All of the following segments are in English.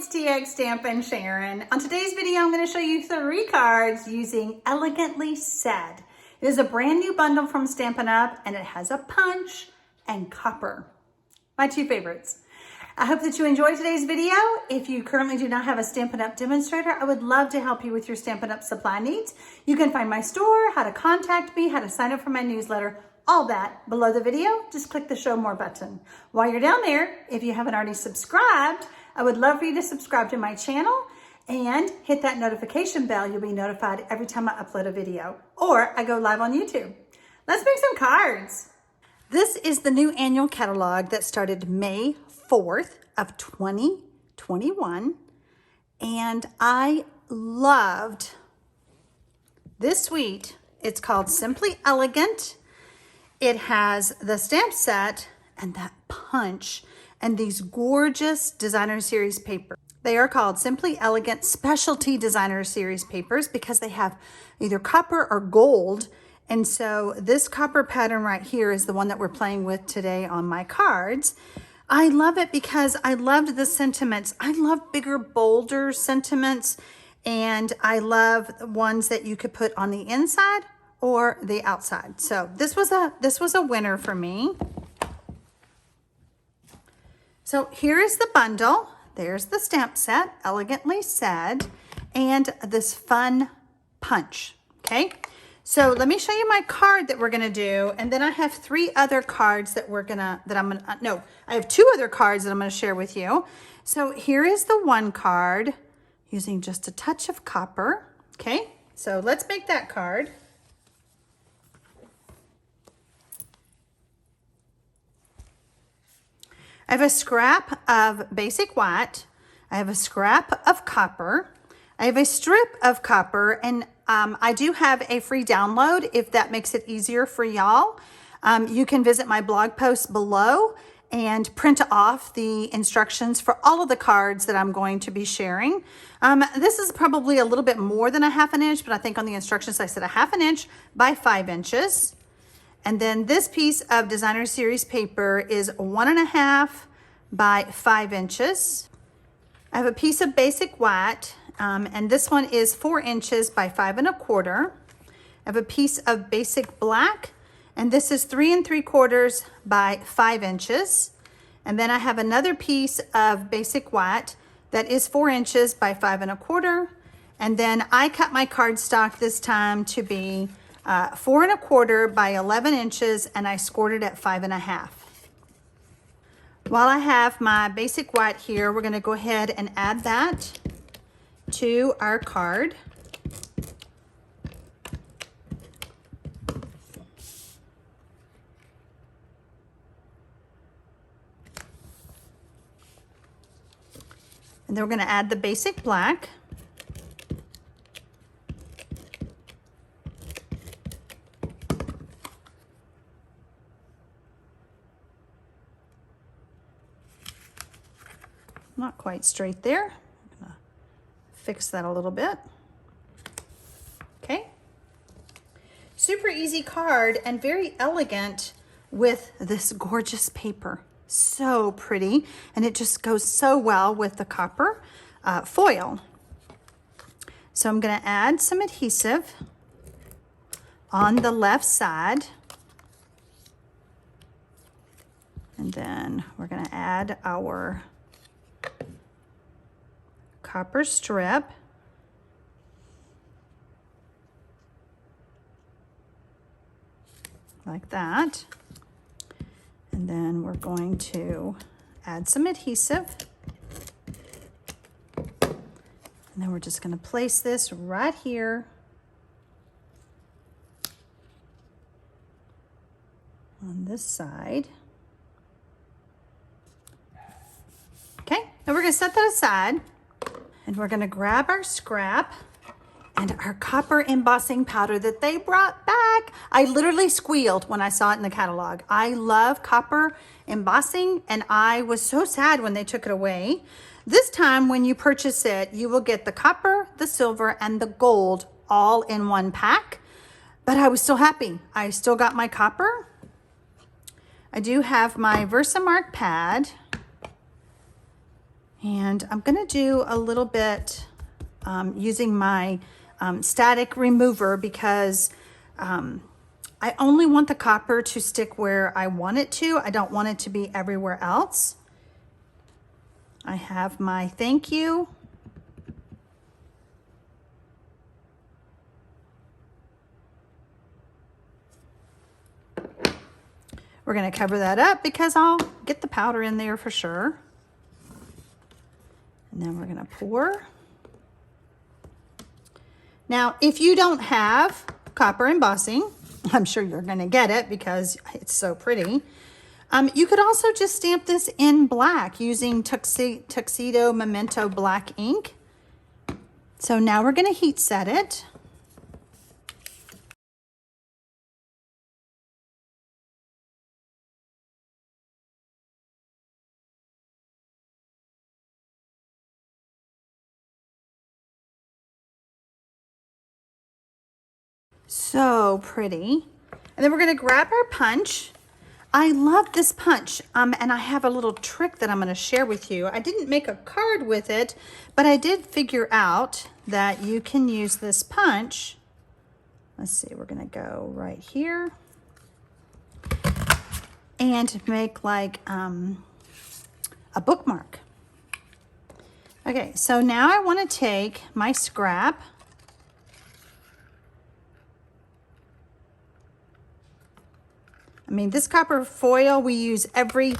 it's TxStampin Sharon. On today's video, I'm going to show you 3 cards using Elegantly Said. It is a brand new bundle from Stampin Up and it has a punch and copper. My 2 favorites. I hope that you enjoyed today's video. If you currently do not have a Stampin' Up demonstrator, I would love to help you with your Stampin' Up supply needs. You can find my store, how to contact me, how to sign up for my newsletter, all that below the video. Just click the show more button. While you're down there, if you haven't already subscribed, I would love for you to subscribe to my channel and hit that notification bell. You'll be notified every time I upload a video or I go live on YouTube. Let's make some cards. This is the new annual catalog that started May 4th of 2021. And I loved this suite. It's called Simply Elegant. It has the stamp set and that punch and these gorgeous designer series papers. They are called Simply Elegant Specialty Designer Series papers because they have either copper or gold. And so this copper pattern right here is the one that we're playing with today on my cards. I love it because I loved the sentiments. I love bigger, bolder sentiments, and I love the ones that you could put on the inside or the outside. So this was a winner for me. So here is the bundle. There's the stamp set, Elegantly Said, and this fun punch. Okay. So let me show you my card that we're gonna do, and then I have 3 other cards that I have 2 other cards that I'm gonna share with you. So here is the one card using just a touch of copper. Okay. So let's make that card. I have a scrap of basic white. I have a scrap of copper. I have a strip of copper, and I do have a free download if that makes it easier for y'all. You can visit my blog post below and print off the instructions for all of the cards that I'm going to be sharing. This is probably a little bit more than a 1/2 inch, but I think on the instructions I said a 1/2 inch by 5 inches. And then this piece of designer series paper is 1.5 by 5 inches. I have a piece of basic white, and this one is 4 inches by 5 1/4. I have a piece of basic black, and this is 3 3/4 by 5 inches. And then I have another piece of basic white that is 4 inches by 5 1/4. And then I cut my cardstock this time to be 4 1/4 by 11 inches, and I scored it at 5 1/2. While I have my basic white here, we're gonna go ahead and add that to our card. And then we're gonna add the basic black. Not quite straight there. I'm gonna fix that a little bit. Okay. Super easy card and very elegant with this gorgeous paper. So pretty, and it just goes so well with the copper foil. So I'm gonna add some adhesive on the left side. And then we're gonna add our copper strip. Like that. And then we're going to add some adhesive. And then we're just going to place this right here on this side. Okay, and we're going to set that aside. And we're gonna grab our scrap and our copper embossing powder that they brought back. I literally squealed when I saw it in the catalog. I love copper embossing, and I was so sad when they took it away. This time when you purchase it, you will get the copper, the silver, and the gold all in one pack. But I was still happy. I still got my copper. I do have my Versamark pad. And I'm gonna do a little bit using my static remover because I only want the copper to stick where I want it to. I don't want it to be everywhere else. I have my thank you. We're gonna cover that up because I'll get the powder in there for sure. And then we're gonna pour. Now, if you don't have copper embossing, I'm sure you're gonna get it because it's so pretty. You could also just stamp this in black using tuxedo memento black ink. So now we're gonna heat set it. So pretty. And then we're gonna grab our punch. I love this punch, and I have a little trick that I'm gonna share with you. I didn't make a card with it, but I did figure out that you can use this punch. Let's see, we're gonna go right here and make like a bookmark. Okay, so now I wanna take my scrap. I mean, this copper foil, we use every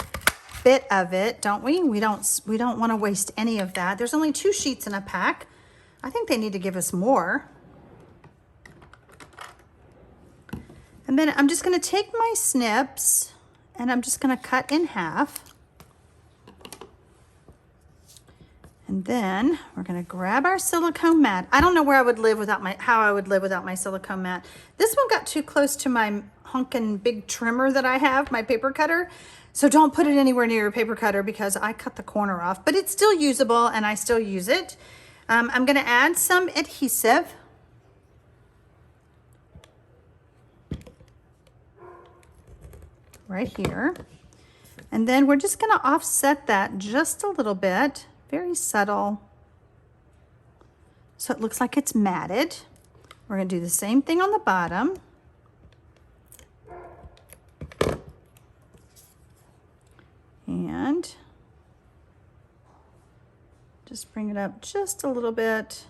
bit of it, don't we? We don't want to waste any of that. There's only 2 sheets in a pack. I think they need to give us more. And then I'm just going to take my snips and I'm just going to cut in half. And then we're gonna grab our silicone mat. I don't know where I would live without how I would live without my silicone mat. This one got too close to my honkin' big trimmer that I have, my paper cutter. So don't put it anywhere near your paper cutter because I cut the corner off, but it's still usable and I still use it. I'm gonna add some adhesive. Right here. And then we're just gonna offset that just a little bit. Very subtle, so it looks like it's matted. We're gonna do the same thing on the bottom. And just bring it up just a little bit.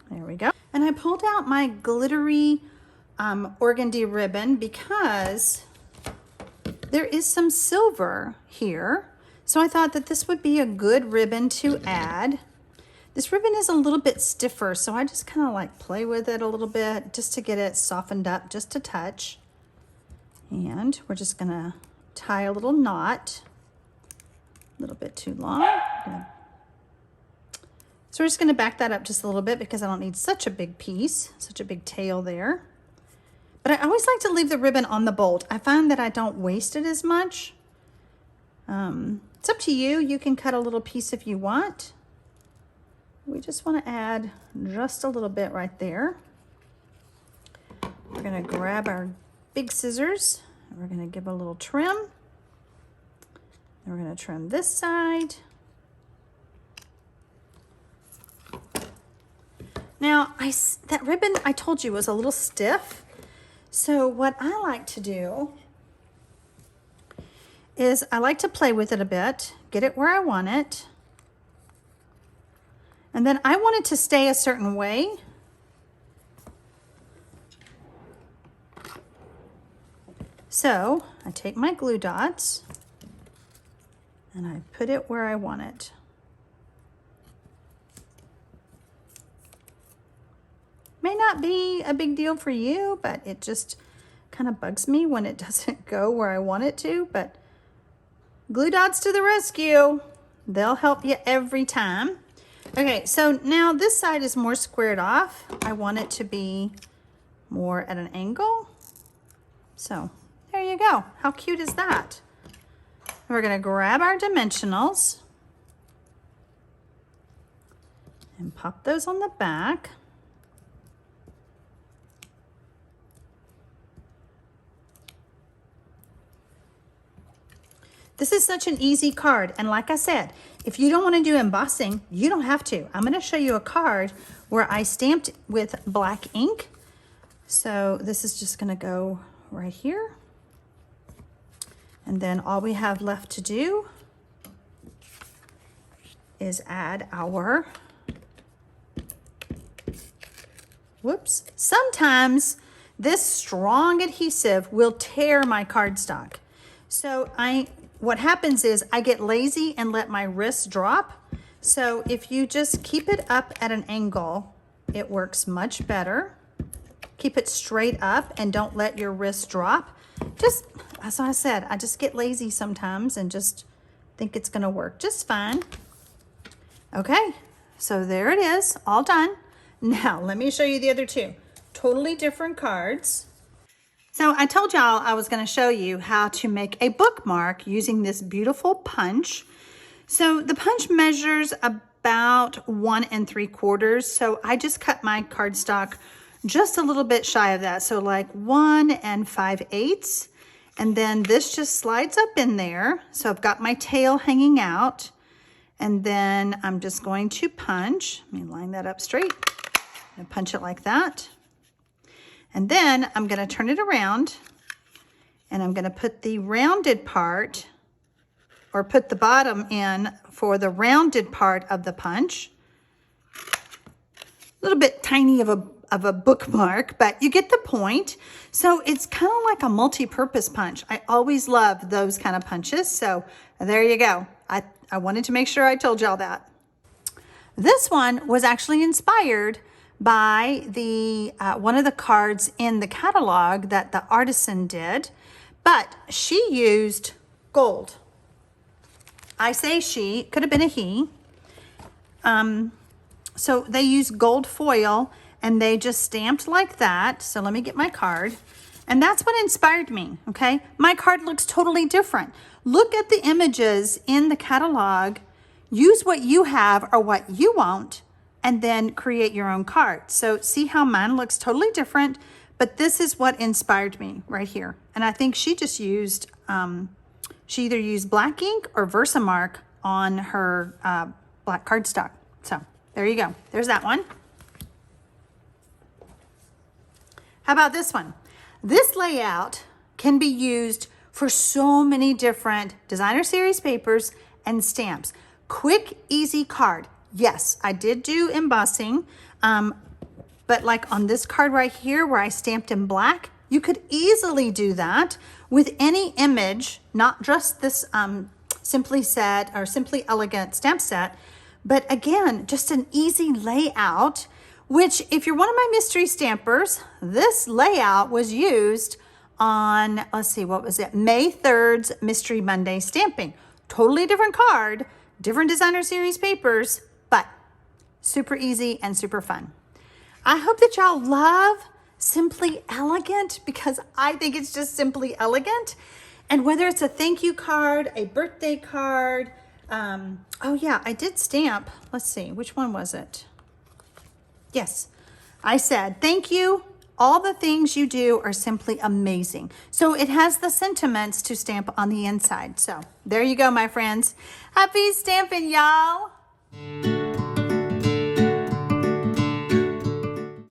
There we go. And I pulled out my glittery organdy ribbon because there is some silver here. So I thought that this would be a good ribbon to add. This ribbon is a little bit stiffer, so I just kind of like play with it a little bit just to get it softened up just a touch. And we're just gonna tie a little knot, a little bit too long. So we're just gonna back that up just a little bit because I don't need such a big piece, such a big tail there. But I always like to leave the ribbon on the bolt. I find that I don't waste it as much. It's up to you. You can cut a little piece if you want. We just want to add just a little bit right there. We're going to grab our big scissors and we're going to give a little trim. And we're going to trim this side. Now, that ribbon I told you was a little stiff. So what I like to do is I like to play with it a bit, get it where I want it. And then I want it to stay a certain way. So I take my glue dots and I put it where I want it. May not be a big deal for you, but it just kind of bugs me when it doesn't go where I want it to. But glue dots to the rescue. They'll help you every time. Okay, so now this side is more squared off. I want it to be more at an angle. So there you go. How cute is that? We're gonna grab our dimensionals and pop those on the back. This is such an easy card. And like I said, if you don't want to do embossing, you don't have to. I'm going to show you a card where I stamped with black ink. So this is just going to go right here. And then all we have left to do is add our, whoops. Sometimes this strong adhesive will tear my cardstock. So what happens is I get lazy and let my wrist drop. So if you just keep it up at an angle, it works much better. Keep it straight up and don't let your wrist drop. Just, as I said, I just get lazy sometimes and just think it's gonna work just fine. Okay, so there it is, all done. Now, let me show you the other two. Totally different cards. So I told y'all I was gonna show you how to make a bookmark using this beautiful punch. So the punch measures about 1 3/4. So I just cut my cardstock just a little bit shy of that. So like 1 5/8. And then this just slides up in there. So I've got my tail hanging out. And then I'm just going to punch. Let me line that up straight. And punch it like that. And then I'm going to turn it around. And I'm going to put the rounded part, or put the bottom in for the rounded part of the punch. A little bit tiny of a bookmark, but you get the point. So it's kind of like a multi-purpose punch. I always love those kind of punches. So there you go. I wanted to make sure I told y'all that. This one was actually inspired by the one of the cards in the catalog that the artisan did, but she used gold. I say she, could have been a he. So they used gold foil and they just stamped like that. So let me get my card. And that's what inspired me, okay? My card looks totally different. Look at the images in the catalog, use what you have or what you want, and then create your own card. So see how mine looks totally different, but this is what inspired me right here. And I think she just used, she either used black ink or Versamark on her black cardstock. So there you go. There's that one. How about this one? This layout can be used for so many different designer series papers and stamps. Quick, easy card. Yes, I did do embossing, but like on this card right here where I stamped in black, you could easily do that with any image, not just this Simply Set or Simply Elegant stamp set, but again, just an easy layout, which if you're one of my mystery stampers, this layout was used on, let's see, what was it? May 3rd's Mystery Monday stamping. Totally different card, different designer series papers, but super easy and super fun. I hope that y'all love Simply Elegant because I think it's just simply elegant. And whether it's a thank you card, a birthday card, oh yeah, I did stamp, let's see, which one was it? Yes, I said, thank you. All the things you do are simply amazing. So it has the sentiments to stamp on the inside. So there you go, my friends. Happy stamping, y'all.